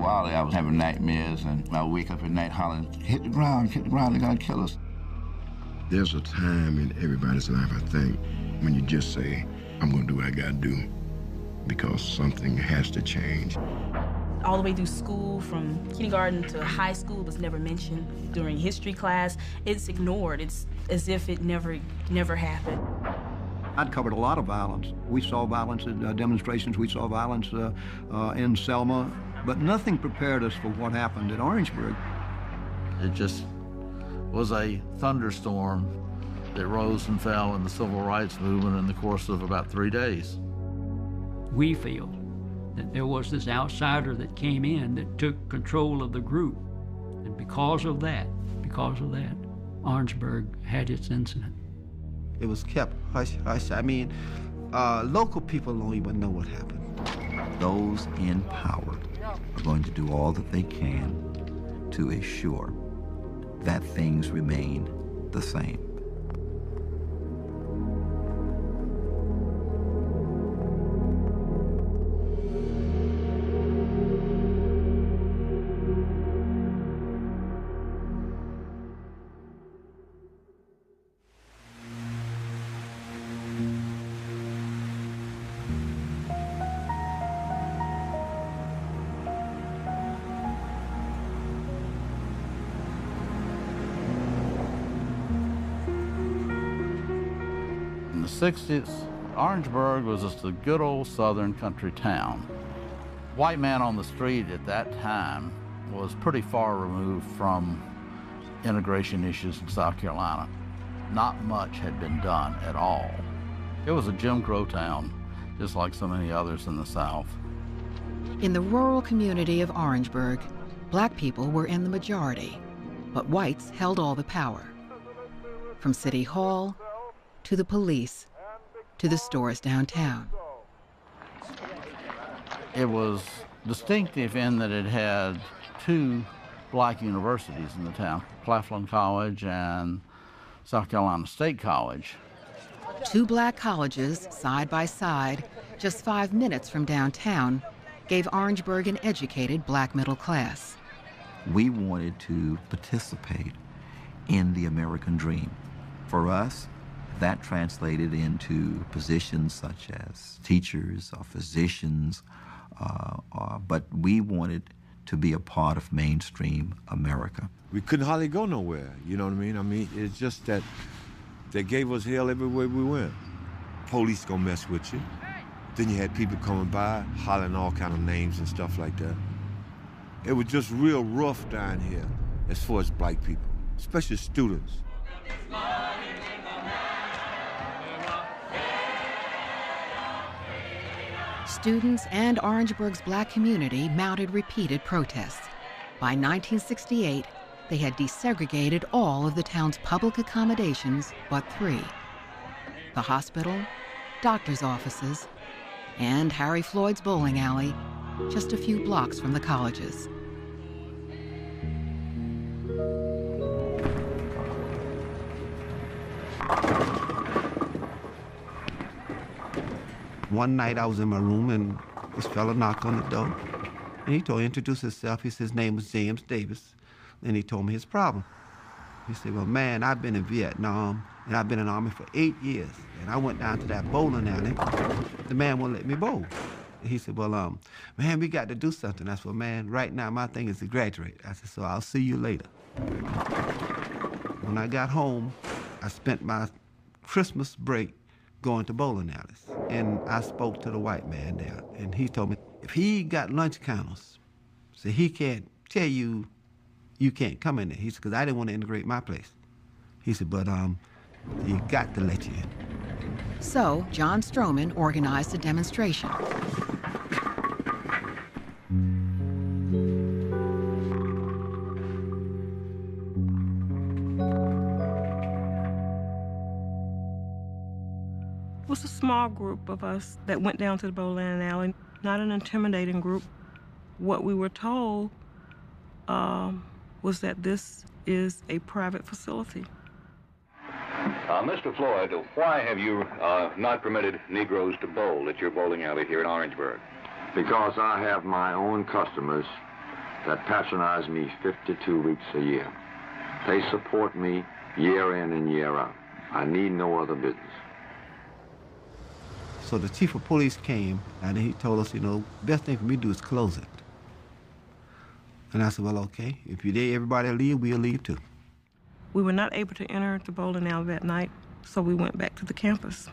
while there, I was having nightmares, and I would wake up at night hollering, hit the ground, they're gonna kill us. There's a time in everybody's life, I think, when you just say, I'm gonna do what I gotta do, because something has to change. All the way through school, from kindergarten to high school, was never mentioned. During history class, it's ignored. It's as if it never happened. I'd covered a lot of violence. We saw violence at demonstrations, we saw violence in Selma, but nothing prepared us for what happened at Orangeburg. It just was a thunderstorm that rose and fell in the civil rights movement in the course of about 3 days. We feel that there was this outsider that came in that took control of the group. And because of that, Orangeburg had its incident. It was kept hush-hush. I mean, local people don't even know what happened. Those in power are going to do all that they can to assure that things remain the same. In the 60s, Orangeburg was just a good old southern country town. White man on the street at that time was pretty far removed from integration issues in South Carolina. Not much had been done at all. It was a Jim Crow town, just like so many others in the South. In the rural community of Orangeburg, black people were in the majority, but whites held all the power. From City Hall, to the police, to the stores downtown. It was distinctive in that it had two black universities in the town, Claflin College and South Carolina State College. Two black colleges, side by side, just 5 minutes from downtown, gave Orangeburg an educated black middle class. We wanted to participate in the American dream. For us, that translated into positions such as teachers or physicians, but we wanted to be a part of mainstream America. We couldn't hardly go nowhere, you know what I mean? I mean, it's just that they gave us hell everywhere we went. Police gonna mess with you. Then you had people coming by, hollering all kind of names and stuff like that. It was just real rough down here as far as black people, especially students. Students and Orangeburg's black community mounted repeated protests. By 1968, they had desegregated all of the town's public accommodations but 3: the hospital, doctor's offices, and Harry Floyd's bowling alley, just a few blocks from the colleges. One night I was in my room and this fella knocked on the door. And he introduced himself. He said his name was James Davis. And he told me his problem. He said, well, man, I've been in Vietnam and I've been in the Army for 8 years. And I went down to that bowling alley. The man wouldn't let me bowl. And he said, well, man, we got to do something. I said, well, man, right now my thing is to graduate. I said, so I'll see you later. When I got home, I spent my Christmas break going to bowling alleys. And I spoke to the white man there, and he told me if he got lunch counters, so he can't tell you you can't come in there. He said, because I didn't want to integrate my place. He said, but you got to let you in. So John Stroman organized a demonstration. It was a small group of us that went down to the bowling alley, not an intimidating group. What we were told was that this is a private facility. Mr. Floyd, why have you not permitted Negroes to bowl at your bowling alley here in Orangeburg? Because I have my own customers that patronize me 52 weeks a year. They support me year in and year out. I need no other business. So the chief of police came, and he told us, best thing for me to do is close it. And I said, well, okay, if you did everybody leave, we'll leave too. We were not able to enter the bowling alley that night, so we went back to the campus.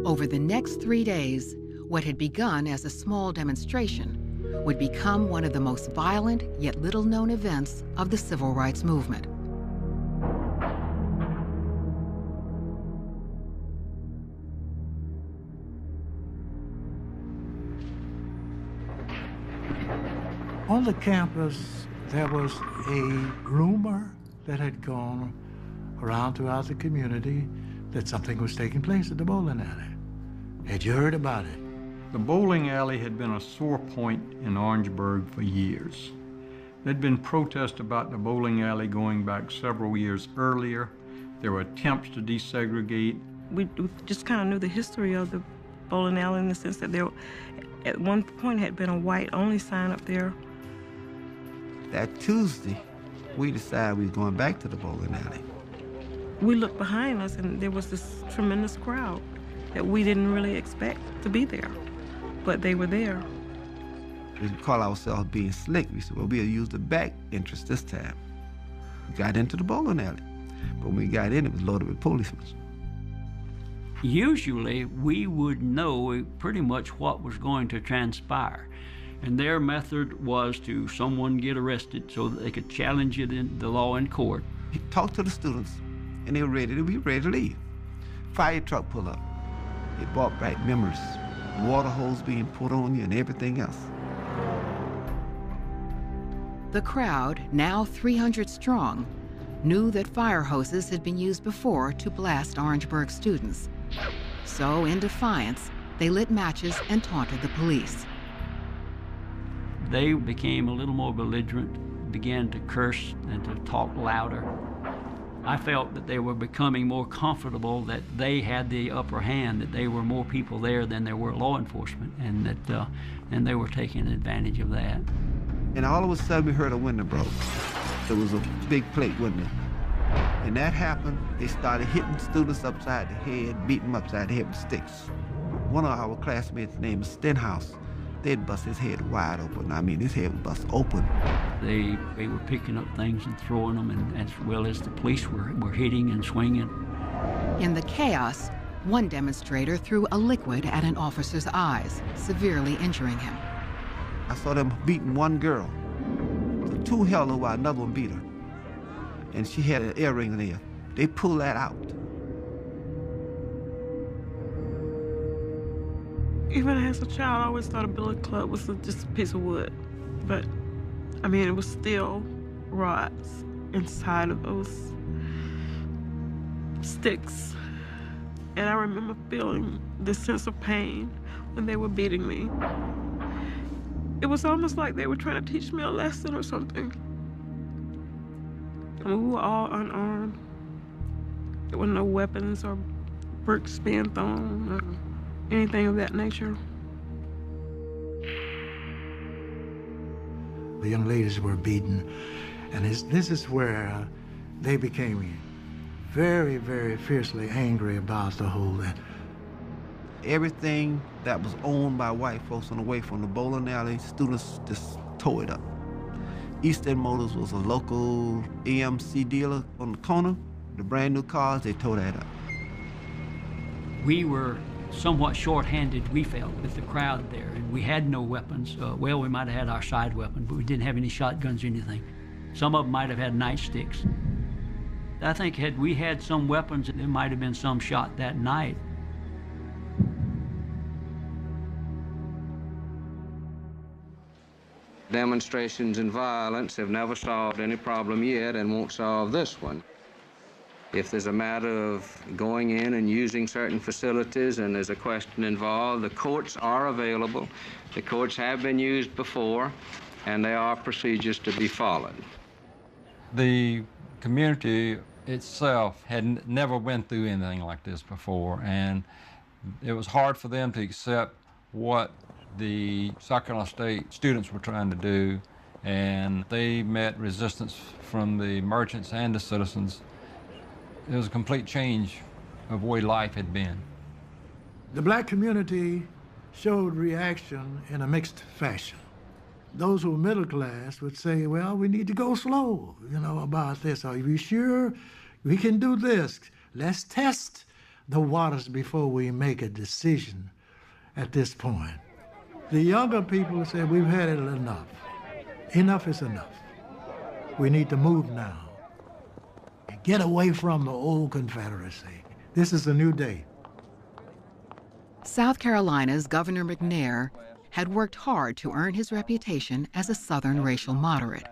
Over the next 3 days, what had begun as a small demonstration would become one of the most violent yet little-known events of the civil rights movement. On the campus, there was a rumor that had gone around throughout the community that something was taking place at the bowling alley. Had you heard about it? The bowling alley had been a sore point in Orangeburg for years. There'd been protests about the bowling alley going back several years earlier. There were attempts to desegregate. We just kind of knew the history of the bowling alley in the sense that there, at one point, had been a white-only sign up there. That Tuesday, we decided we were going back to the bowling alley. We looked behind us, and there was this tremendous crowd that we didn't really expect to be there, but they were there. We didn't call ourselves being slick. We said, well, we'll use the back entrance this time. We got into the bowling alley, but when we got in, it was loaded with policemen. Usually, we would know pretty much what was going to transpire. And their method was to someone get arrested so that they could challenge it in the law in court. He talked to the students, and they were ready to leave. Fire truck pull up. It brought back memories. Water hose being put on you and everything else. The crowd, now 300 strong, knew that fire hoses had been used before to blast Orangeburg students. So, in defiance, they lit matches and taunted the police. They became a little more belligerent, began to curse and to talk louder. I felt that they were becoming more comfortable, that they had the upper hand, that there were more people there than there were law enforcement, and that and they were taking advantage of that. And all of a sudden, we heard a window broke. There was a big plate window. And that happened, they started hitting students upside the head, beating them upside the head with sticks. One of our classmates, named Stenhouse, they'd bust his head wide open. I mean, his head was bust open. They were picking up things and throwing them, and as well as the police were hitting and swinging. In the chaos, one demonstrator threw a liquid at an officer's eyes, severely injuring him. I saw them beating one girl. So two held her while another one beat her. And she had an earring there. They pulled that out. Even as a child, I always thought a billy club was just a piece of wood. But, I mean, it was still rods inside of those sticks. And I remember feeling this sense of pain when they were beating me. It was almost like they were trying to teach me a lesson or something. I mean, we were all unarmed. There were no weapons or bricks being thrown or anything of that nature. The young ladies were beaten, and this is where they became very, very fiercely angry about the whole thing. Everything that was owned by white folks on the way from the bowling alley, students just tore it up. East End Motors was a local AMC dealer on the corner. The brand new cars, they tore that up. We were somewhat short-handed, we felt, with the crowd there, and we had no weapons. Well, we might have had our side weapon, but we didn't have any shotguns or anything. Some of them might have had nightsticks. I think had we had some weapons, there might have been some shot that night. Demonstrations and violence have never solved any problem yet and won't solve this one. If there's a matter of going in and using certain facilities and there's a question involved, the courts are available. The courts have been used before, and there are procedures to be followed. The community itself had never been through anything like this before, and it was hard for them to accept what the South Carolina State students were trying to do, and they met resistance from the merchants and the citizens. It was a complete change of the way life had been. The black community showed reaction in a mixed fashion. Those who were middle class would say, well, we need to go slow, about this. Are you sure we can do this? Let's test the waters before we make a decision at this point. The younger people said, we've had it enough. Enough is enough. We need to move now. Get away from the old Confederacy. This is a new day. South Carolina's Governor McNair had worked hard to earn his reputation as a Southern racial moderate.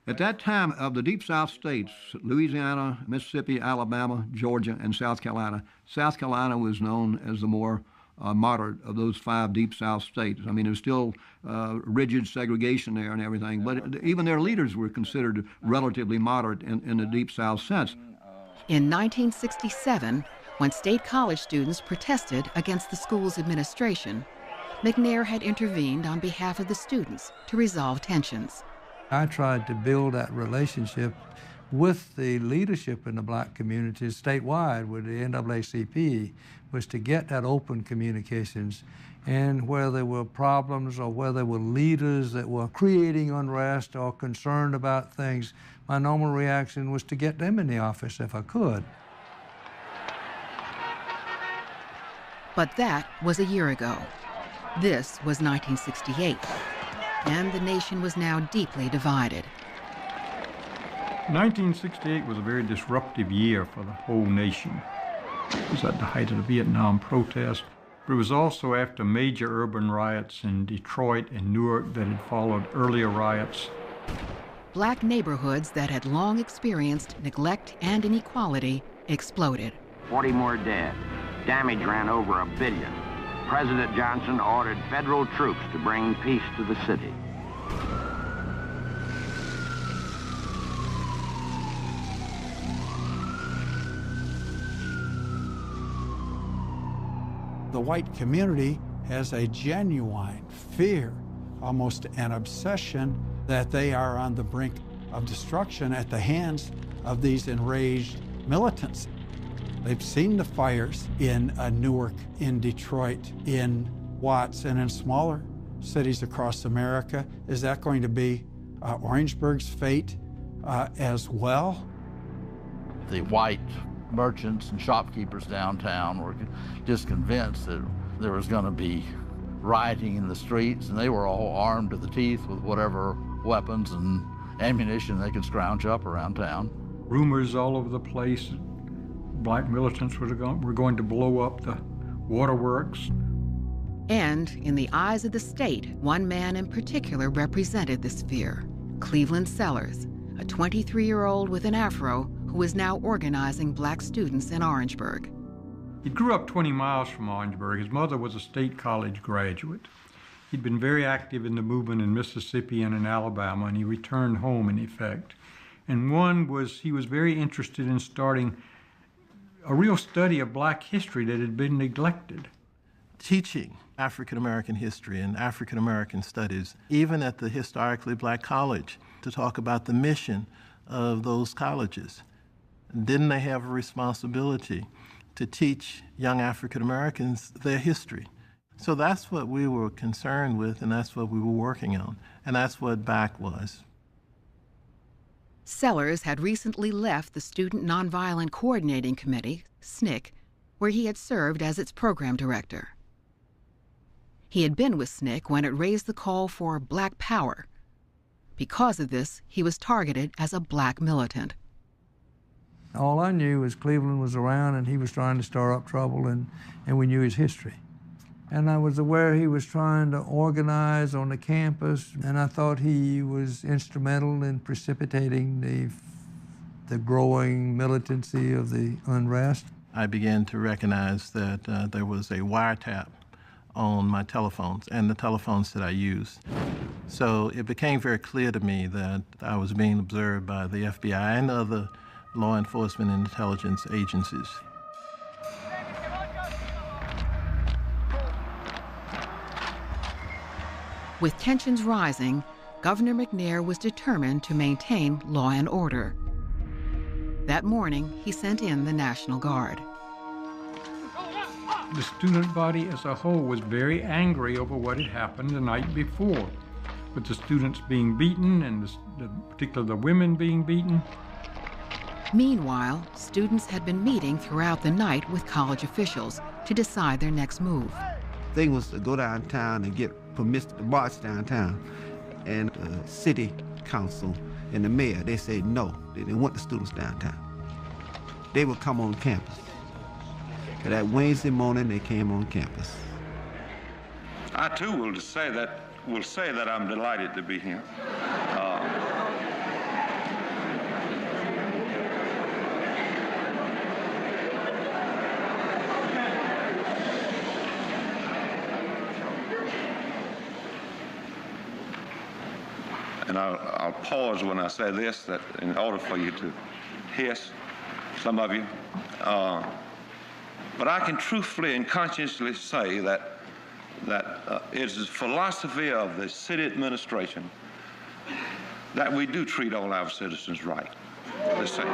At that time, of the Deep South states, Louisiana, Mississippi, Alabama, Georgia, and South Carolina was known as the more moderate of those 5 Deep South states. I mean, there's still rigid segregation there and everything, but even their leaders were considered relatively moderate in the Deep South sense. In 1967, when state college students protested against the school's administration, McNair had intervened on behalf of the students to resolve tensions. I tried to build that relationship with the leadership in the black communities statewide with the NAACP, was to get that open communications. And where there were problems or where there were leaders that were creating unrest or concerned about things, my normal reaction was to get them in the office if I could. But that was a year ago. This was 1968, and the nation was now deeply divided. 1968 was a very disruptive year for the whole nation. It was at the height of the Vietnam protest, but it was also after major urban riots in Detroit and Newark that had followed earlier riots. Black neighborhoods that had long experienced neglect and inequality exploded. 40 more dead. Damage ran over $1 billion. President Johnson ordered federal troops to bring peace to the city. The white community has a genuine fear, almost an obsession, that they are on the brink of destruction at the hands of these enraged militants. They've seen the fires in Newark, in Detroit, in Watts, and in smaller cities across America. Is that going to be Orangeburg's fate as well? The white merchants and shopkeepers downtown were just convinced that there was going to be rioting in the streets, and they were all armed to the teeth with whatever weapons and ammunition they could scrounge up around town. Rumors all over the place. Black militants were going to blow up the waterworks. And in the eyes of the state, one man in particular represented this fear, Cleveland Sellers, a 23-year-old with an afro who is now organizing black students in Orangeburg. He grew up 20 miles from Orangeburg. His mother was a state college graduate. He'd been very active in the movement in Mississippi and in Alabama, and he returned home in effect. And he was very interested in starting a real study of black history that had been neglected. Teaching African American history and African American studies, even at the historically black college, to talk about the mission of those colleges. Didn't they have a responsibility to teach young African Americans their history? So that's what we were concerned with, and that's what we were working on, and that's what BAC was. Sellers had recently left the Student Nonviolent Coordinating Committee, SNCC, where he had served as its program director. He had been with SNCC when it raised the call for Black Power. Because of this, he was targeted as a black militant. All I knew was Cleveland was around and he was trying to stir up trouble, and we knew his history. And I was aware he was trying to organize on the campus, and I thought he was instrumental in precipitating the growing militancy of the unrest. I began to recognize that there was a wiretap on my telephones and the telephones that I used. So it became very clear to me that I was being observed by the FBI and other law enforcement and intelligence agencies. With tensions rising, Governor McNair was determined to maintain law and order. That morning, he sent in the National Guard. The student body as a whole was very angry over what had happened the night before, with the students being beaten and particularly the women being beaten. Meanwhile, students had been meeting throughout the night with college officials to decide their next move. The thing was to go downtown and get permission to march downtown. And the city council and the mayor, they said no, they didn't want the students downtown. They would come on campus. So that Wednesday morning, they came on campus. I too will say that I'm delighted to be here. And I'll pause when I say this, that in order for you to hiss, some of you, but I can truthfully and consciously say that it is the philosophy of the city administration that we do treat all our citizens right. The same.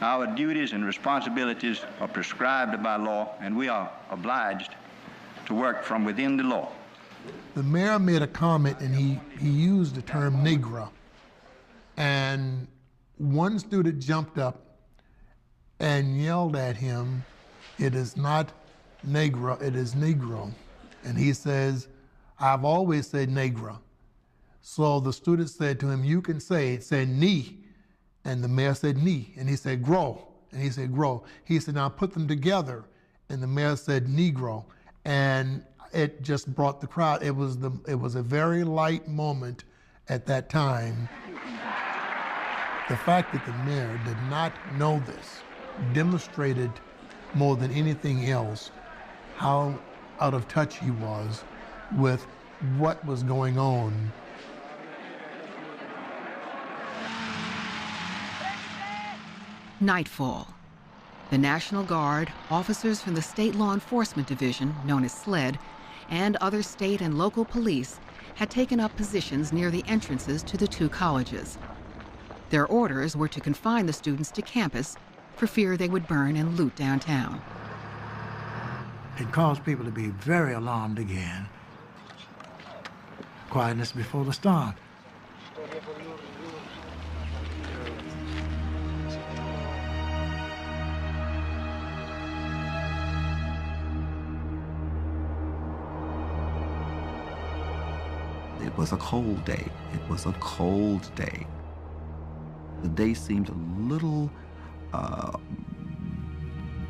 Our duties and responsibilities are prescribed by law, and we are obliged to work from within the law. The mayor made a comment, and he used the term Negro. And one student jumped up and yelled at him, "It is not Negro, it is Negro." And he says, "I've always said Negro." So the student said to him, "You can say it," said "knee." And the mayor said "knee." And he said "grow." And he said "grow." He said, "Now put them together." And the mayor said "Negro." And it just brought the crowd. It was a very light moment at that time. The fact that the mayor did not know this demonstrated more than anything else how out of touch he was with what was going on. Nightfall. The National Guard, officers from the State Law Enforcement Division, known as SLED, and other state and local police had taken up positions near the entrances to the two colleges. Their orders were to confine the students to campus for fear they would burn and loot downtown. It caused people to be very alarmed again. Quietness before the storm. It was a cold day. It was a cold day. The day seemed a little,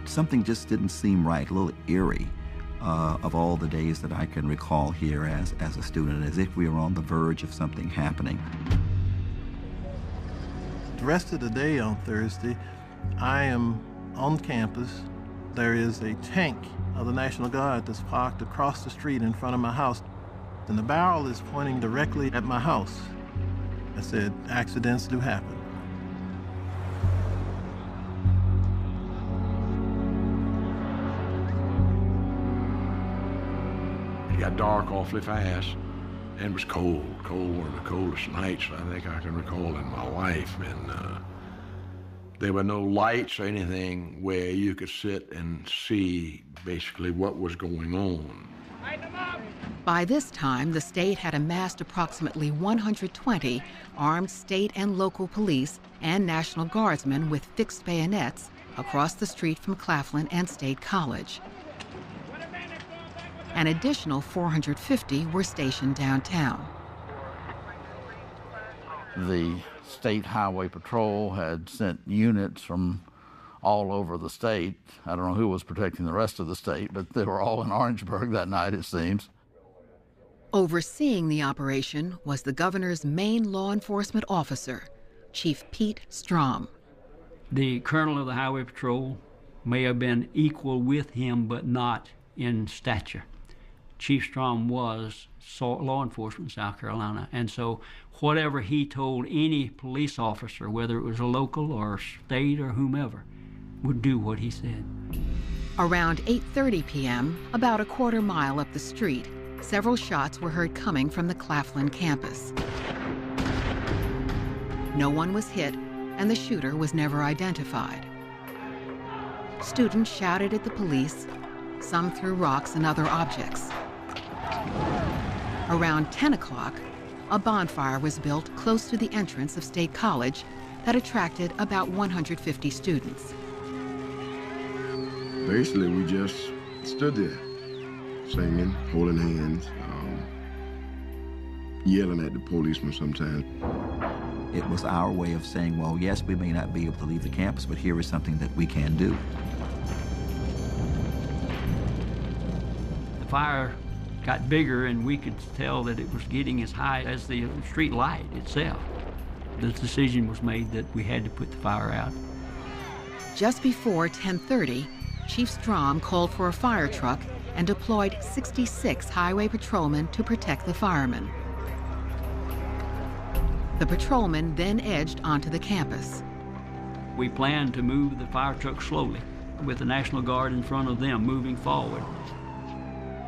something just didn't seem right, a little eerie of all the days that I can recall here as a student, as if we were on the verge of something happening. The rest of the day on Thursday, I am on campus. There is a tank of the National Guard that's parked across the street in front of my house, and the barrel is pointing directly at my house. I said, accidents do happen. It got dark awfully fast, and it was cold, one of the coldest nights I think I can recall in my life. And there were no lights or anything where you could sit and see basically what was going on. By this time, the state had amassed approximately 120 armed state and local police and National Guardsmen with fixed bayonets across the street from Claflin and State College. An additional 450 were stationed downtown. The State Highway Patrol had sent units from all over the state. I don't know who was protecting the rest of the state, but they were all in Orangeburg that night, it seems. Overseeing the operation was the governor's main law enforcement officer, Chief Pete Strom. The colonel of the Highway Patrol may have been equal with him, but not in stature. Chief Strom was law enforcement in South Carolina, and so whatever he told any police officer, whether it was a local or state or whomever, would do what he said. Around 8:30 p.m., about a quarter mile up the street, several shots were heard coming from the Claflin campus. No one was hit, and the shooter was never identified. Students shouted at the police. Some threw rocks and other objects. Around 10 o'clock, a bonfire was built close to the entrance of State College that attracted about 150 students. Basically, we just stood there, singing, holding hands, yelling at the policemen sometimes. It was our way of saying, well, yes, we may not be able to leave the campus, but here is something that we can do. The fire got bigger, and we could tell that it was getting as high as the street light itself. The decision was made that we had to put the fire out. Just before 10:30, Chief Strom called for a fire truck and deployed 66 highway patrolmen to protect the firemen. The patrolmen then edged onto the campus. We planned to move the fire truck slowly, with the National Guard in front of them moving forward.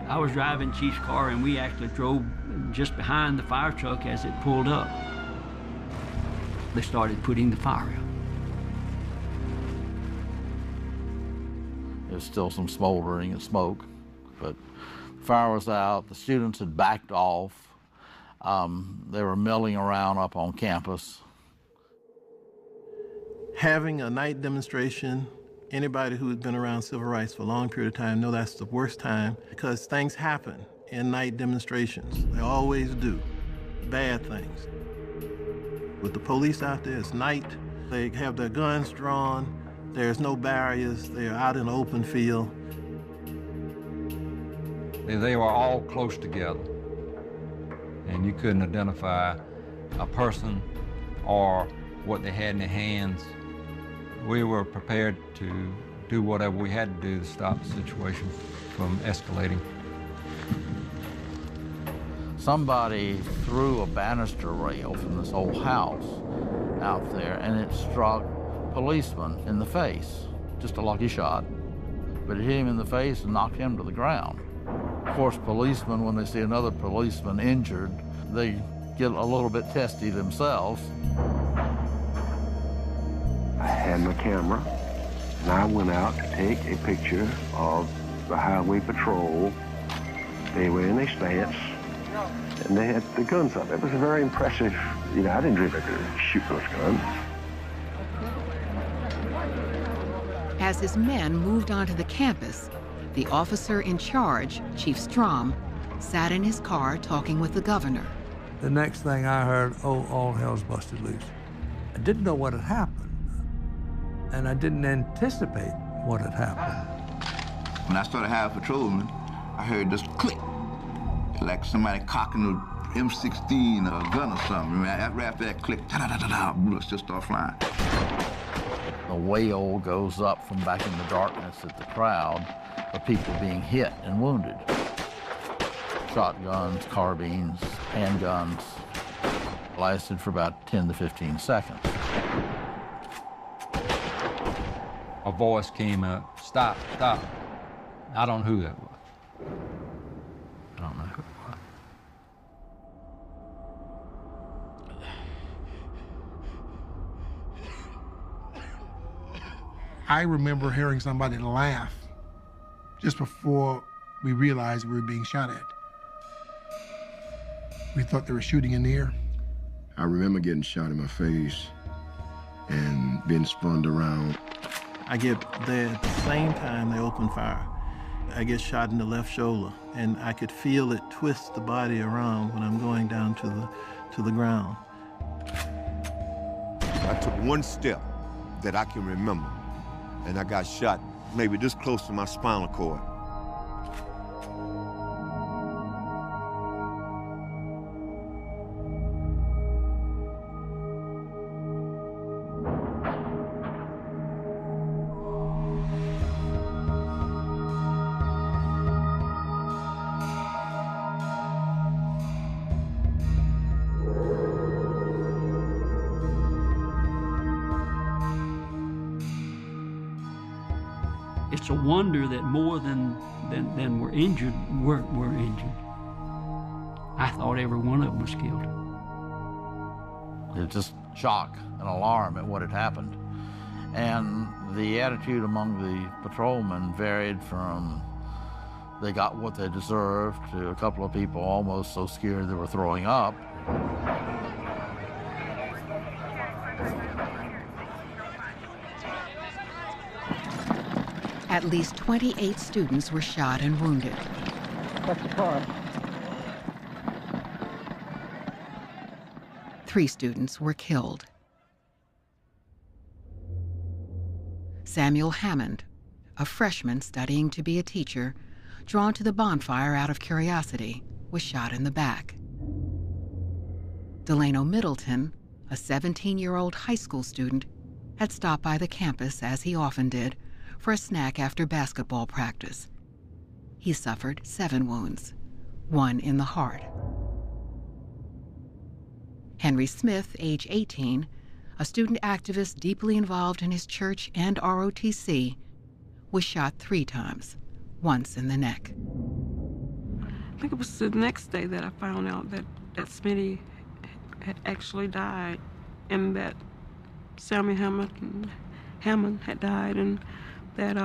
I was driving Chief's car, and we actually drove just behind the fire truck as it pulled up. They started putting the fire out. There's still some smoldering and smoke, but the fire was out. The students had backed off. They were milling around up on campus. Having a night demonstration, anybody who's been around civil rights for a long period of time know that's the worst time, because things happen in night demonstrations. They always do, bad things. With the police out there, it's night. They have their guns drawn. There's no barriers. They're out in the open field. They were all close together, and you couldn't identify a person or what they had in their hands. We were prepared to do whatever we had to do to stop the situation from escalating. Somebody threw a banister rail from this old house out there, and it struck a policeman in the face, just a lucky shot. But it hit him in the face and knocked him to the ground. Of course, policemen, when they see another policeman injured, they get a little bit testy themselves. I had my camera, and I went out to take a picture of the highway patrol. They were in their stance, and they had the guns up. It was a very impressive, I didn't dream I could shoot those guns. As his men moved onto the campus, the officer in charge, Chief Strom, sat in his car talking with the governor. The next thing I heard, oh, all hell's busted loose. I didn't know what had happened, and I didn't anticipate what had happened. When I started having patrolmen, I heard this click, like somebody cocking an M16 or a gun or something. Right after that click, ta-da-da-da-da, bullets just start flying. A wail goes up from back in the darkness at the crowd of people being hit and wounded. Shotguns, carbines, handguns, lasted for about 10 to 15 seconds. A voice came up, stop, stop. I don't know who that was. I don't know who it was. I remember hearing somebody laugh just before we realized we were being shot at. We thought they were shooting in the air. I remember getting shot in my face and being spun around. I get there at the same time they open fire. I get shot in the left shoulder, and I could feel it twist the body around when I'm going down to the ground. I took one step that I can remember, and I got shot maybe this close to my spinal cord. It's a wonder that more than were injured were injured. I thought every one of them was killed. It was just shock and alarm at what had happened. And the attitude among the patrolmen varied from they got what they deserved to a couple of people almost so scared they were throwing up. At least 28 students were shot and wounded. That's the car. 3 students were killed. Samuel Hammond, a freshman studying to be a teacher, drawn to the bonfire out of curiosity, was shot in the back. Delano Middleton, a 17-year-old high school student, had stopped by the campus, as he often did, for a snack after basketball practice. He suffered 7 wounds, 1 in the heart. Henry Smith, age 18, a student activist deeply involved in his church and ROTC, was shot 3 times, once in the neck. I think it was the next day that I found out that Smitty had actually died, and that Samuel Hammond had died, and that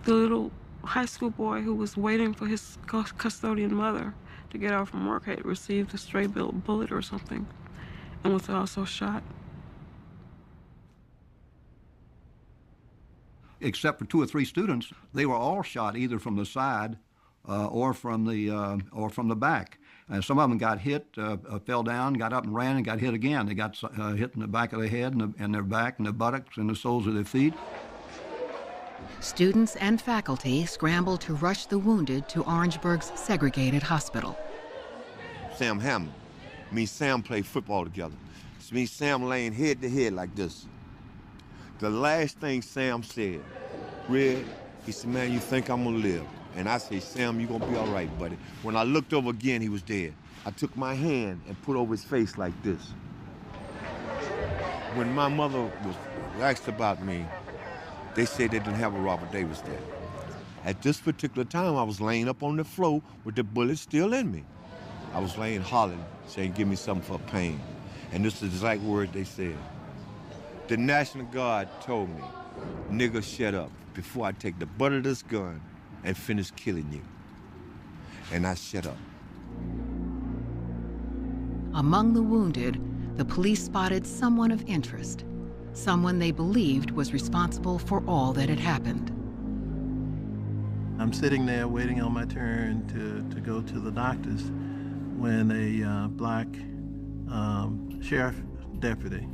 the little high school boy who was waiting for his custodian mother to get out from work had received a stray bullet or something and was also shot. Except for 2 or 3 students, they were all shot either from the side or from the back. And some of them got hit, fell down, got up and ran, and got hit again. They got hit in the back of their head and their back and their buttocks and the soles of their feet. Students and faculty scrambled to rush the wounded to Orangeburg's segregated hospital. Sam Hammond. Me and Sam played football together. It's me and Sam laying head to head like this. The last thing Sam said, Red, he said, man, you think I'm gonna live? And I said, Sam, you gonna be all right, buddy. When I looked over again, he was dead. I took my hand and put over his face like this. When my mother was asked about me, they said they didn't have a Robert Davis there. At this particular time, I was laying up on the floor with the bullet still in me. I was laying hollering, saying, give me something for pain. And this is the exact word they said. The National Guard told me, nigga, shut up before I take the butt of this gun and finish killing you. And I shut up. Among the wounded, the police spotted someone of interest, someone they believed was responsible for all that had happened. I'm sitting there waiting on my turn to go to the doctors when a black sheriff deputy,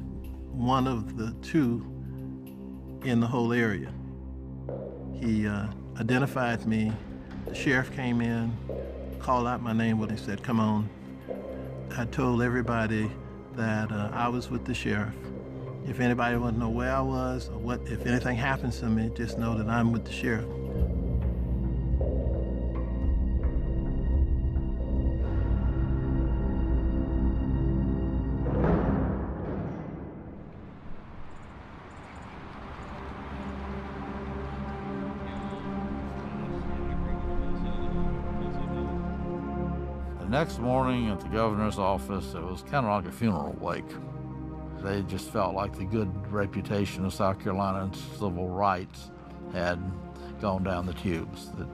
one of the 2 in the whole area, he identified me. The sheriff came in, called out my name when he said, come on. I told everybody that I was with the sheriff. If anybody wants to know where I was or if anything happens to me, just know that I'm with the sheriff. Next morning at the governor's office, it was kind of like a funeral wake. They just felt like the good reputation of South Carolina's civil rights had gone down the tubes, that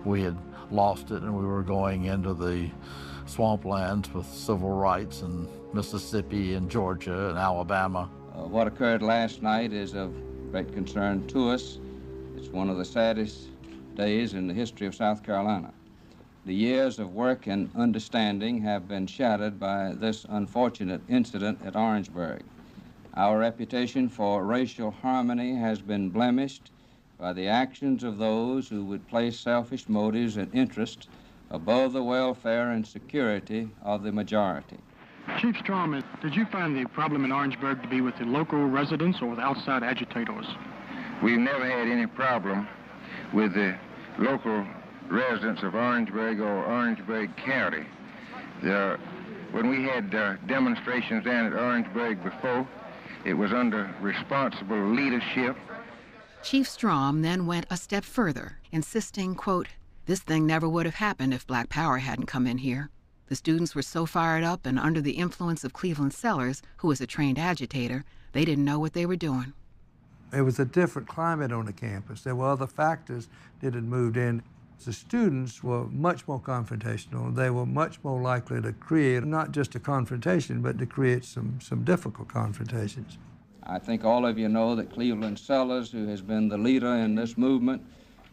we had lost it and we were going into the swamplands with civil rights in Mississippi and Georgia and Alabama. What occurred last night is of great concern to us. It's one of the saddest days in the history of South Carolina. The years of work and understanding have been shattered by this unfortunate incident at Orangeburg. Our reputation for racial harmony has been blemished by the actions of those who would place selfish motives and interests above the welfare and security of the majority. Chief Strom, did you find the problem in Orangeburg to be with the local residents or with outside agitators? We've never had any problem with the local residents of Orangeburg or Orangeburg County. When we had demonstrations down at Orangeburg before, it was under responsible leadership. Chief Strom then went a step further, insisting, quote, "This thing never would have happened if Black Power hadn't come in here. The students were so fired up and under the influence of Cleveland Sellers, who was a trained agitator, they didn't know what they were doing." It was a different climate on the campus. There were other factors that had moved in. The students were much more confrontational. They were much more likely to create not just a confrontation, but to create some difficult confrontations. I think all of you know that Cleveland Sellers, who has been the leader in this movement,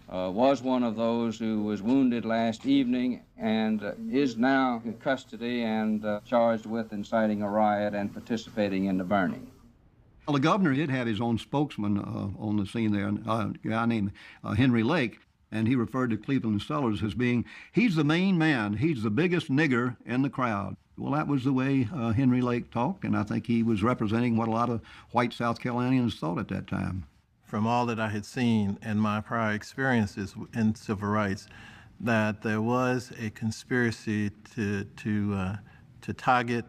was one of those who was wounded last evening and is now in custody and charged with inciting a riot and participating in the burning. Well, the governor did have his own spokesman on the scene there, a guy named Henry Lake, and he referred to Cleveland Sellers as being, he's the main man, he's the biggest nigger in the crowd. Well, that was the way Henry Lake talked, and I think he was representing what a lot of white South Carolinians thought at that time. From all that I had seen in my prior experiences in civil rights, that there was a conspiracy to target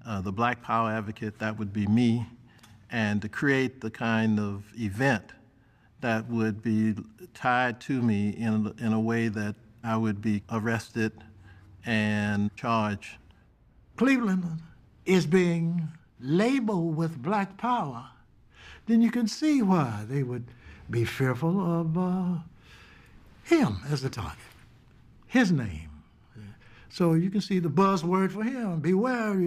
the Black Power advocate, that would be me, and to create the kind of event that would be tied to me in a way that I would be arrested and charged. Cleveland is being labeled with Black Power, then you can see why they would be fearful of him as the target, his name. So you can see the buzzword for him, beware,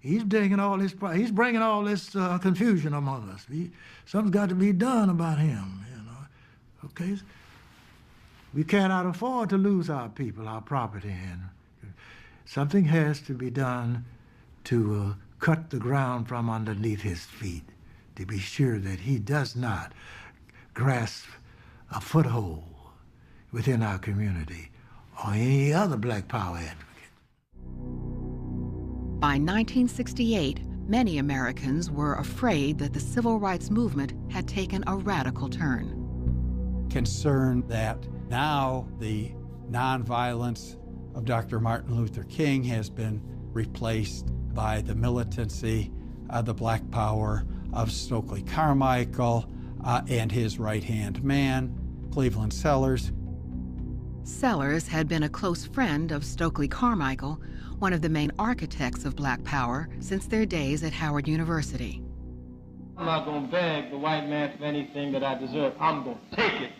he's bringing all this confusion among us. Something's got to be done about him, you know, okay? We cannot afford to lose our people, our property, and something has to be done to cut the ground from underneath his feet, to be sure that he does not grasp a foothold within our community or any other Black Power advocate. By 1968, many Americans were afraid that the civil rights movement had taken a radical turn. Concerned that now the nonviolence of Dr. Martin Luther King has been replaced by the militancy of the Black Power of Stokely Carmichael and his right-hand man, Cleveland Sellers. Sellers had been a close friend of Stokely Carmichael, one of the main architects of Black Power since their days at Howard University. I'm not going to beg the white man for anything that I deserve. I'm going to take it.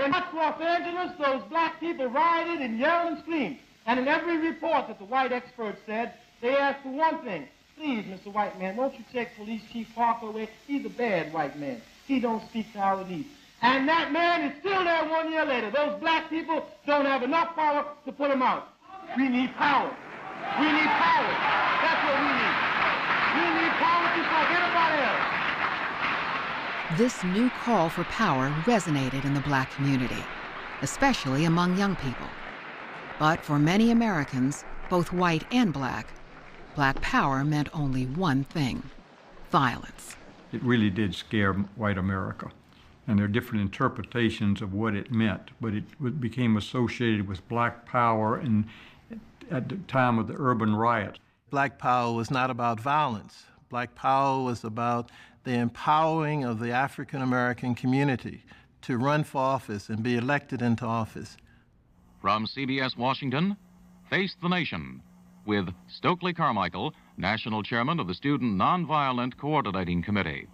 In Los Angeles, those black people rioted and yelled and screamed. And in every report that the white experts said, they asked for one thing. Please, Mr. White Man, won't you take Police Chief Parker away? He's a bad white man. He don't speak to our needs. And that man is still there 1 year later. Those black people don't have enough power to put him out. We need power. We need power. That's what we need. We need power just like anybody else. This new call for power resonated in the Black community, especially among young people. But for many Americans, both white and Black power meant only one thing: violence. It really did scare white America. And there are different interpretations of what it meant, but it became associated with Black Power and at the time of the urban riots. Black Power was not about violence. Black Power was about the empowering of the African American community to run for office and be elected into office. From CBS Washington, Face the Nation, with Stokely Carmichael, National Chairman of the Student Nonviolent Coordinating Committee.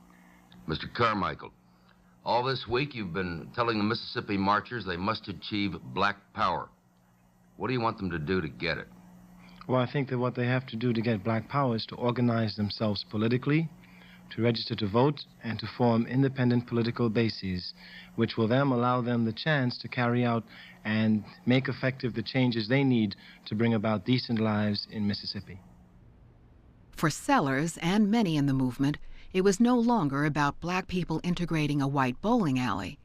Mr. Carmichael, all this week you've been telling the Mississippi marchers they must achieve Black Power. What do you want them to do to get it? Well, I think that what they have to do to get Black Power is to organize themselves politically, to register to vote, and to form independent political bases, which will then allow them the chance to carry out and make effective the changes they need to bring about decent lives in Mississippi. For Sellers and many in the movement, it was no longer about Black people integrating a white bowling alley.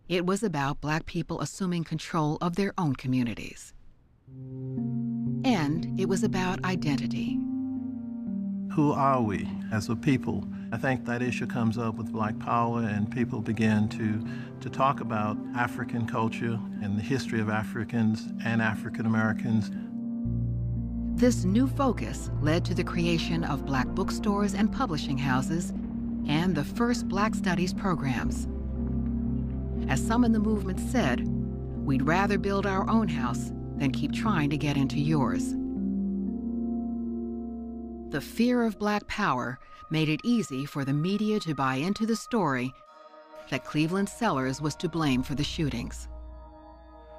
It was about Black people assuming control of their own communities. And it was about identity. Who are we as a people? I think that issue comes up with Black Power, and people begin to talk about African culture and the history of Africans and African Americans. This new focus led to the creation of Black bookstores and publishing houses and the first Black Studies programs. As some in the movement said, we'd rather build our own house than keep trying to get into yours. The fear of Black power made it easy for the media to buy into the story that Cleveland Sellers was to blame for the shootings.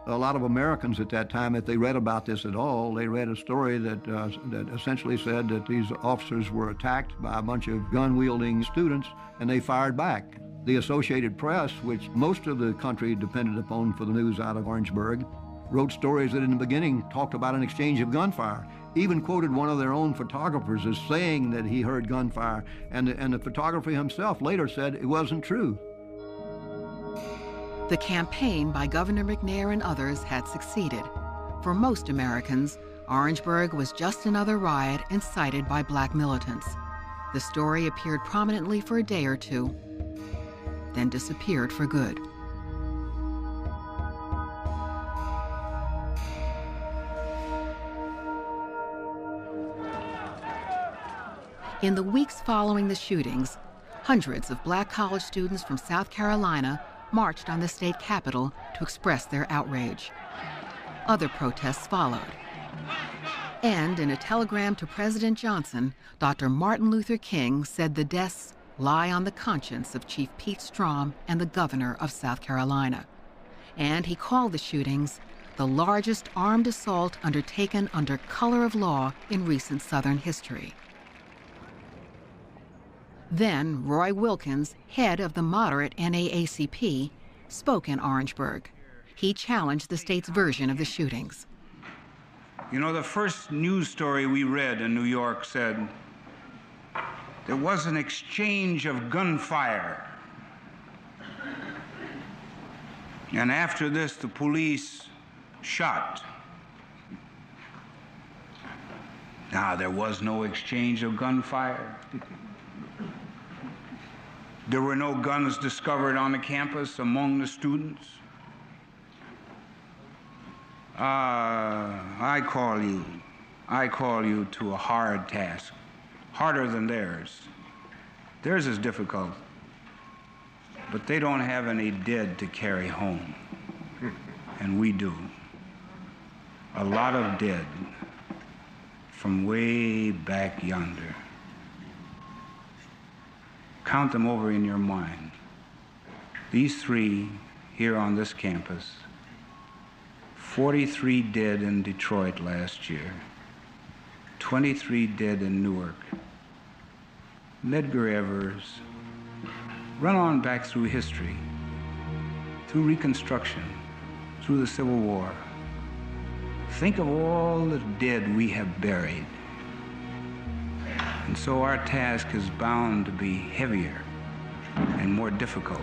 A lot of Americans at that time, if they read about this at all, they read a story that essentially said that these officers were attacked by a bunch of gun-wielding students, and they fired back. The Associated Press, which most of the country depended upon for the news out of Orangeburg, wrote stories that in the beginning talked about an exchange of gunfire, even quoted one of their own photographers as saying that he heard gunfire, and the photographer himself later said it wasn't true. The campaign by Governor McNair and others had succeeded. For most Americans, Orangeburg was just another riot incited by Black militants. The story appeared prominently for a day or two, then disappeared for good. In the weeks following the shootings, hundreds of Black college students from South Carolina marched on the state capitol to express their outrage. Other protests followed. And in a telegram to President Johnson, Dr. Martin Luther King said the deaths lie on the conscience of Chief Pete Strom and the governor of South Carolina. And he called the shootings the largest armed assault undertaken under color of law in recent Southern history. Then Roy Wilkins, head of the moderate NAACP, spoke in Orangeburg. He challenged the state's version of the shootings. You know, the first news story we read in New York said there was an exchange of gunfire. And after this, the police shot. Now, there was no exchange of gunfire. There were no guns discovered on the campus among the students. I call you to a hard task, harder than theirs. Theirs is difficult, but they don't have any dead to carry home, and we do. A lot of dead from way back yonder. Count them over in your mind. These three here on this campus, 43 dead in Detroit last year, 23 dead in Newark. Medgar Evers, run on back through history, through Reconstruction, through the Civil War. Think of all the dead we have buried. And so our task is bound to be heavier and more difficult.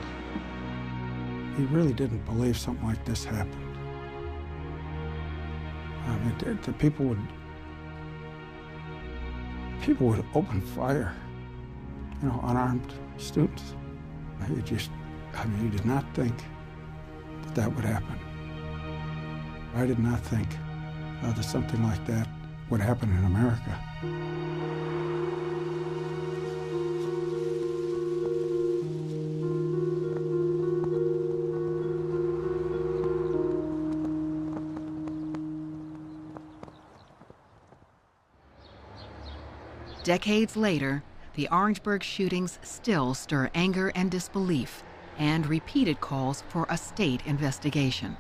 He really didn't believe something like this happened. I mean, the people would open fire, you know, unarmed students. He did not think that would happen. I did not think that something like that would happen in America. Decades later, the Orangeburg shootings still stir anger and disbelief, and repeated calls for a state investigation.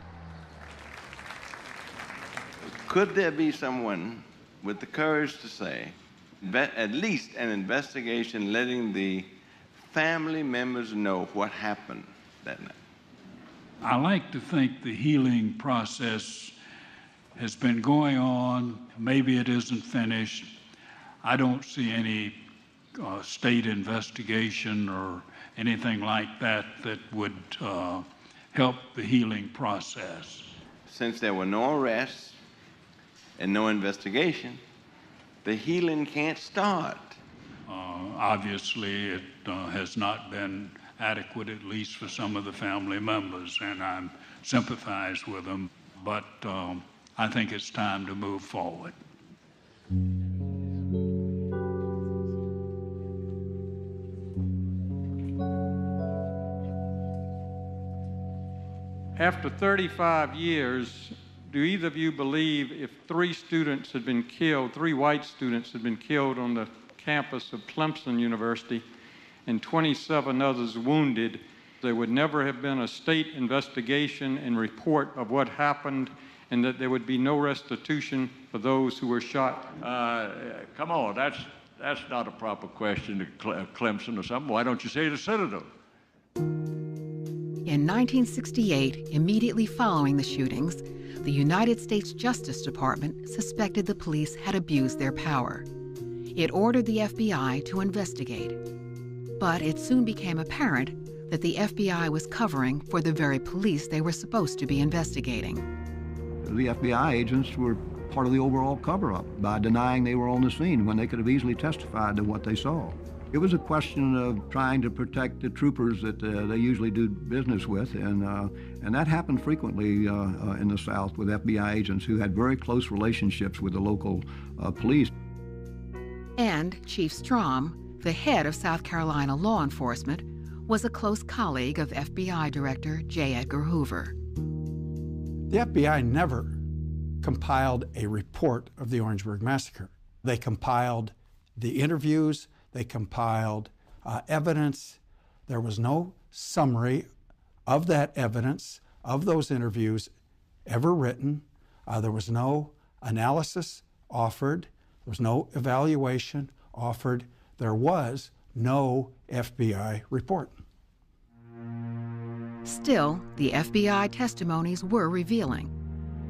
Could there be someone with the courage to say, at least an investigation letting the family members know what happened that night? I like to think the healing process has been going on. Maybe it isn't finished. I don't see any state investigation or anything like that that would help the healing process. Since there were no arrests and no investigation, the healing can't start. Obviously, it has not been adequate, at least for some of the family members, and I sympathize with them, but I think it's time to move forward. After 35 years, do either of you believe if 3 students had been killed, 3 white students had been killed on the campus of Clemson University and 27 others wounded, there would never have been a state investigation and report of what happened, and that there would be no restitution for those who were shot? Come on, that's not a proper question to Clemson or something. Why don't you say to Citadel? In 1968, immediately following the shootings, the United States Justice Department suspected the police had abused their power. It ordered the FBI to investigate. But it soon became apparent that the FBI was covering for the very police they were supposed to be investigating. The FBI agents were part of the overall cover-up by denying they were on the scene when they could have easily testified to what they saw. It was a question of trying to protect the troopers that they usually do business with, and that happened frequently in the South with FBI agents who had very close relationships with the local police. And Chief Strom, the head of South Carolina law enforcement, was a close colleague of FBI Director J. Edgar Hoover. The FBI never compiled a report of the Orangeburg Massacre. They compiled the interviews, they compiled evidence. There was no summary of that evidence, of those interviews, ever written. There was no analysis offered. There was no evaluation offered. There was no FBI report. Still, the FBI testimonies were revealing.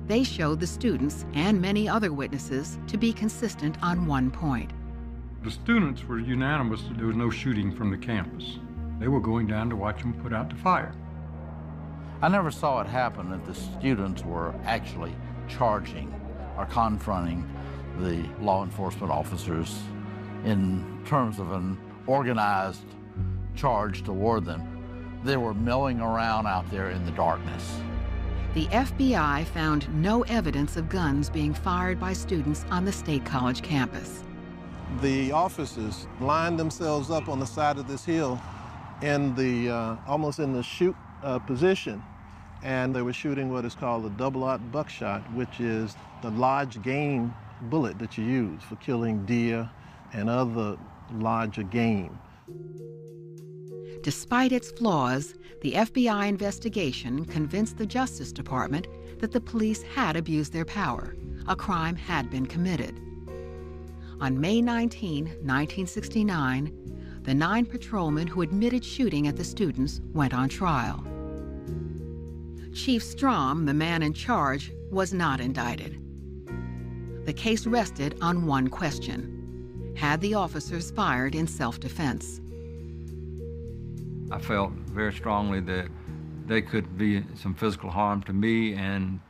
They showed the students and many other witnesses to be consistent on one point. The students were unanimous that there was no shooting from the campus. They were going down to watch them put out the fire. I never saw it happen that the students were actually charging or confronting the law enforcement officers in terms of an organized charge toward them. They were milling around out there in the darkness. The FBI found no evidence of guns being fired by students on the State College campus. The officers lined themselves up on the side of this hill in the almost in the shoot position, and they were shooting what is called a double-aught buckshot, which is the large game bullet that you use for killing deer and other larger game. Despite its flaws, the FBI investigation convinced the Justice Department that the police had abused their power. A crime had been committed. On May 19, 1969, the 9 patrolmen who admitted shooting at the students went on trial. Chief Strom, the man in charge, was not indicted. The case rested on one question: had the officers fired in self-defense? I felt very strongly that they could be some physical harm to me and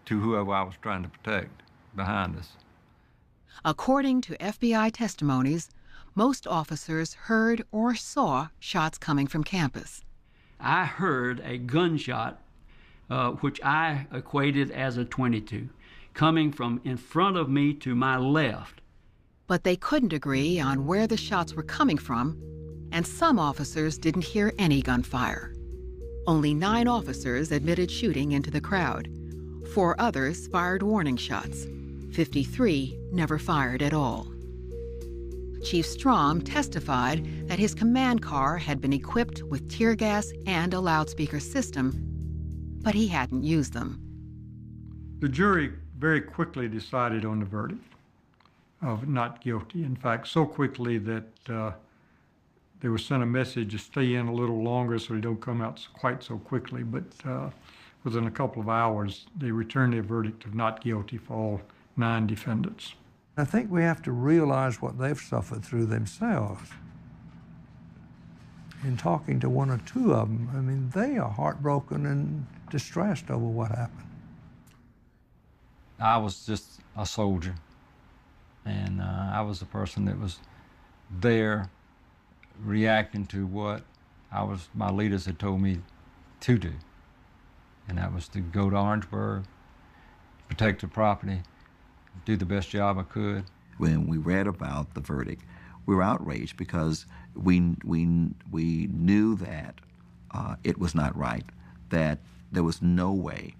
to whoever I was trying to protect behind us. According to FBI testimonies, most officers heard or saw shots coming from campus. I heard a gunshot, which I equated as a .22, coming from in front of me to my left. But they couldn't agree on where the shots were coming from, and some officers didn't hear any gunfire. Only 9 officers admitted shooting into the crowd. 4 others fired warning shots. 53 never fired at all. Chief Strom testified that his command car had been equipped with tear gas and a loudspeaker system, but he hadn't used them. The jury very quickly decided on the verdict of not guilty. In fact, so quickly that they were sent a message to stay in a little longer so they don't come out quite so quickly. But within a couple of hours, they returned their verdict of not guilty for all 9 defendants. I think we have to realize what they've suffered through themselves. In talking to 1 or 2 of them, I mean, they are heartbroken and distressed over what happened. I was just a soldier, and I was the person that was there reacting to what my leaders had told me to do, and that was to go to Orangeburg, protect the property, do the best job I could. When we read about the verdict, we were outraged because we knew that it was not right, that There was no way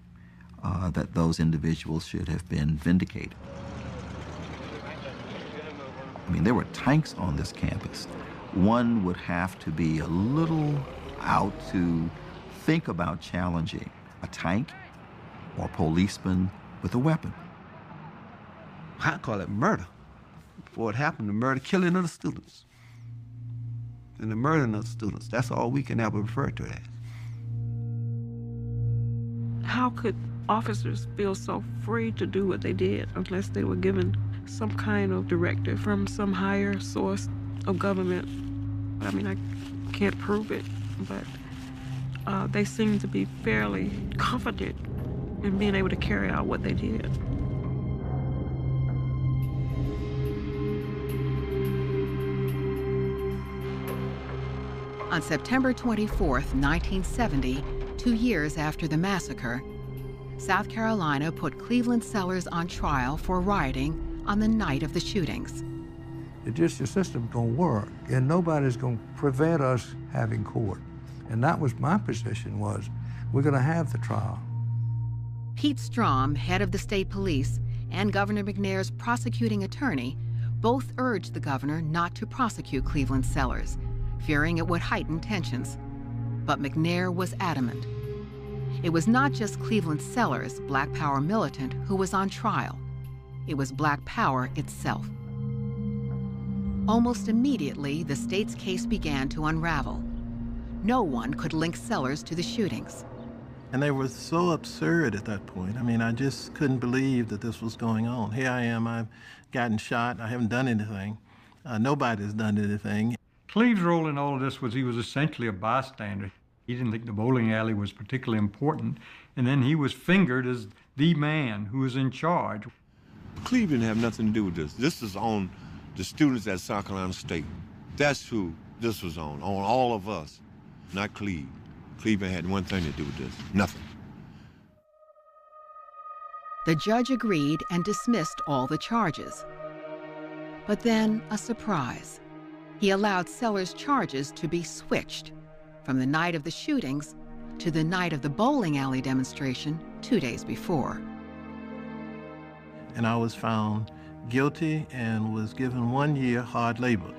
that those individuals should have been vindicated. I mean, there were tanks on this campus. One would have to be a little out to think about challenging a tank or a policeman with a weapon. I call it murder. Before it happened, the murder, killing of the students. And the murdering of the students, that's all we can ever refer to it as. How could officers feel so free to do what they did unless they were given some kind of directive from some higher source of government? I mean, I can't prove it, but they seem to be fairly confident in being able to carry out what they did. On September 24th, 1970, 2 years after the massacre, South Carolina put Cleveland Sellers on trial for rioting on the night of the shootings. It's just your system's gonna work, and nobody's gonna prevent us having court. And that was my position, was we're gonna have the trial. Pete Strom, head of the state police, and Governor McNair's prosecuting attorney both urged the governor not to prosecute Cleveland Sellers, fearing it would heighten tensions. But McNair was adamant. It was not just Cleveland Sellers, Black Power militant, who was on trial. It was Black Power itself. Almost immediately, the state's case began to unravel. No one could link Sellers to the shootings. And they were so absurd at that point. I mean, I just couldn't believe that this was going on. Here I am, I've gotten shot, I haven't done anything. Nobody's done anything. Cleve's role in all of this was he was essentially a bystander. He didn't think the bowling alley was particularly important, and then he was fingered as the man who was in charge. Cleve didn't have nothing to do with this. This is on the students at South Carolina State. That's who this was on all of us, not Cleve. Cleveland had one thing to do with this, nothing. The judge agreed and dismissed all the charges. But then, a surprise. He allowed Sellers' charges to be switched from the night of the shootings to the night of the bowling alley demonstration 2 days before. And I was found guilty and was given 1 year hard labor.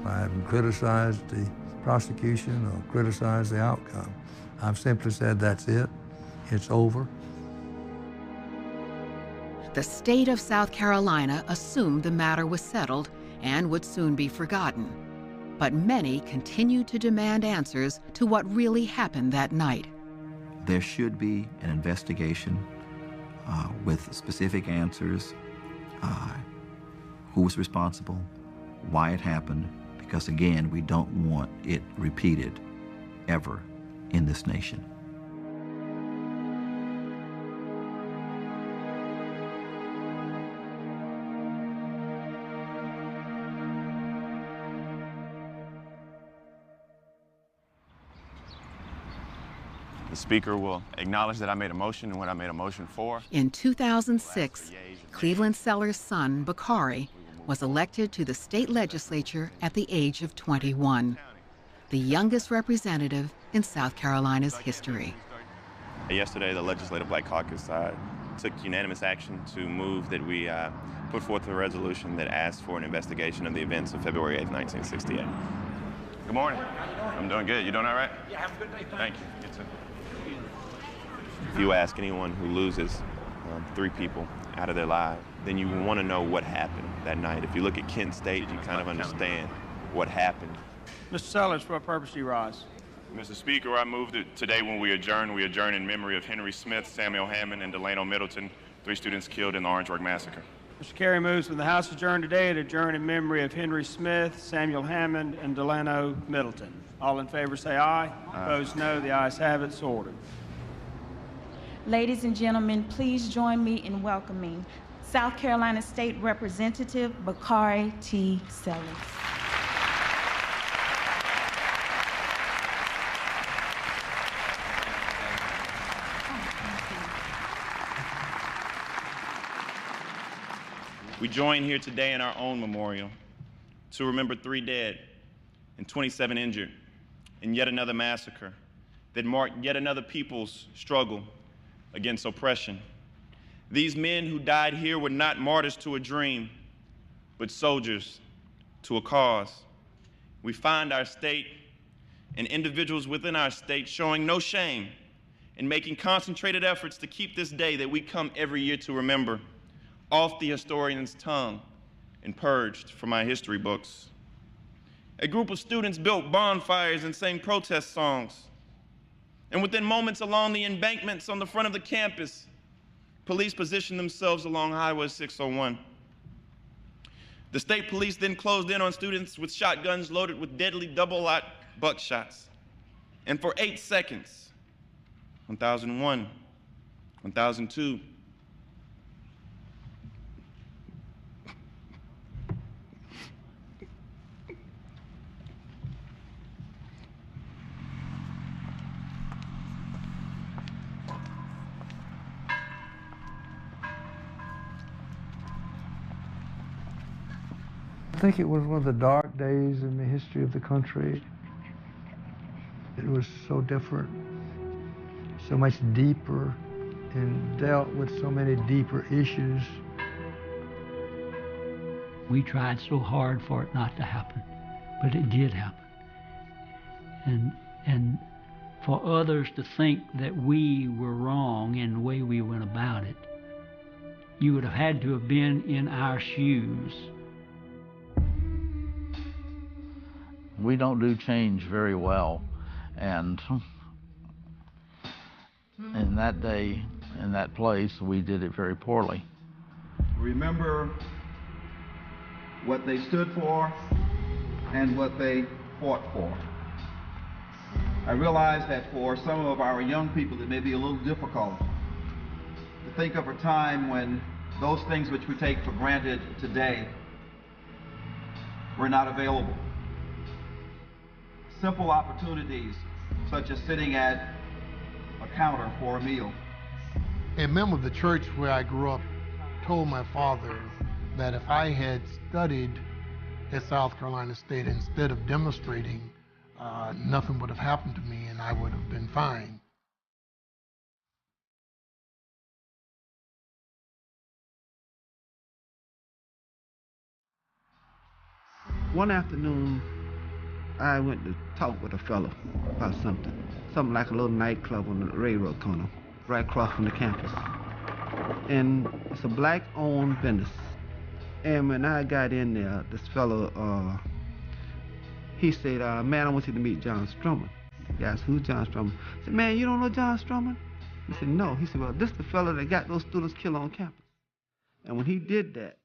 I haven't criticized the prosecution or criticized the outcome. I've simply said that's it, it's over. The state of South Carolina assumed the matter was settled and would soon be forgotten. But many continued to demand answers to what really happened that night. There should be an investigation with specific answers, who was responsible, why it happened, because again, we don't want it repeated ever in this nation. The Speaker will acknowledge that I made a motion and what I made a motion for. In 2006, Cleveland Sellers' son, Bakari, was elected to the state legislature at the age of 21, the youngest representative in South Carolina's history. Yesterday, the Legislative Black Caucus took unanimous action to move that we put forth a resolution that asked for an investigation of the events of February 8, 1968. Good morning. I'm doing good. You doing all right? Yeah, have a good day. Thank you. You too. If you ask anyone who loses 3 people out of their lives, then you want to know what happened that night. If you look at Kent State, you kind of understand what happened. Mr. Sellers, for what purpose do you rise? Mr. Speaker, I move that today when we adjourn in memory of Henry Smith, Samuel Hammond, and Delano Middleton, 3 students killed in the Orangeburg Massacre. Mr. Kerry moves when the House adjourn today to adjourn in memory of Henry Smith, Samuel Hammond, and Delano Middleton. All in favor say aye. Aye. Opposed no. The ayes have it. So ordered. Ladies and gentlemen, please join me in welcoming South Carolina State Representative Bakari T. Sellers. we join here today in our own memorial to remember 3 dead and 27 injured in yet another massacre that marked yet another people's struggle against oppression. These men who died here were not martyrs to a dream, but soldiers to a cause. We find our state and individuals within our state showing no shame in making concentrated efforts to keep this day that we come every year to remember off the historian's tongue and purged from our history books. A group of students built bonfires and sang protest songs. And within moments along the embankments on the front of the campus, police positioned themselves along Highway 601. The state police then closed in on students with shotguns loaded with deadly double-aught buckshots. And for 8 seconds, 1001, 1002, I think it was one of the dark days in the history of the country. It was so different, so much deeper, and dealt with so many deeper issues. We tried so hard for it not to happen, but it did happen. And for others to think that we were wrong in the way we went about it, you would have had to have been in our shoes. We don't do change very well, and in that day, in that place, we did it very poorly. Remember what they stood for and what they fought for. I realize that for some of our young people it may be a little difficult to think of a time when those things which we take for granted today were not available. Simple opportunities such as sitting at a counter for a meal. A member of the church where I grew up told my father that if I had studied at South Carolina State instead of demonstrating, nothing would have happened to me and I would have been fine. One afternoon, I went to talk with a fellow about something like a little nightclub on the railroad corner, right across from the campus. And it's a black-owned business. And when I got in there, this fellow, he said, man, I want you to meet John Strummer. He asked, who's John Strummer? I said, man, you don't know John Strummer? He said, no. He said, well, this is the fellow that got those students killed on campus. And when he did that,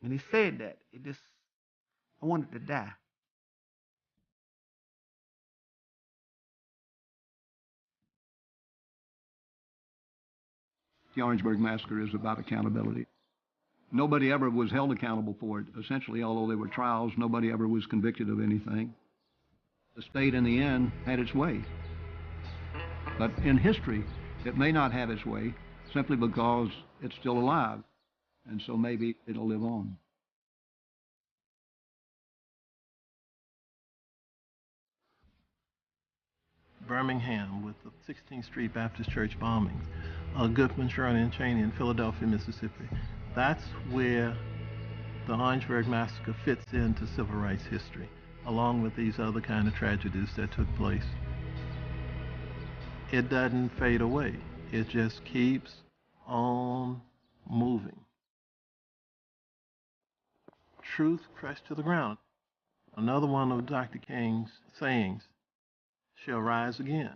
when he said that, I wanted to die. The Orangeburg Massacre is about accountability. Nobody ever was held accountable for it. Essentially, although there were trials, nobody ever was convicted of anything. The state, in the end, had its way. But in history, it may not have its way simply because it's still alive, and so maybe it'll live on. Birmingham with the 16th Street Baptist Church bombings, Goodman, Shirley, and Cheney in Philadelphia, Mississippi. That's where the Orangeburg Massacre fits into civil rights history, along with these other kind of tragedies that took place. It doesn't fade away. It just keeps on moving. Truth crushed to the ground. Another one of Dr. King's sayings, shall rise again.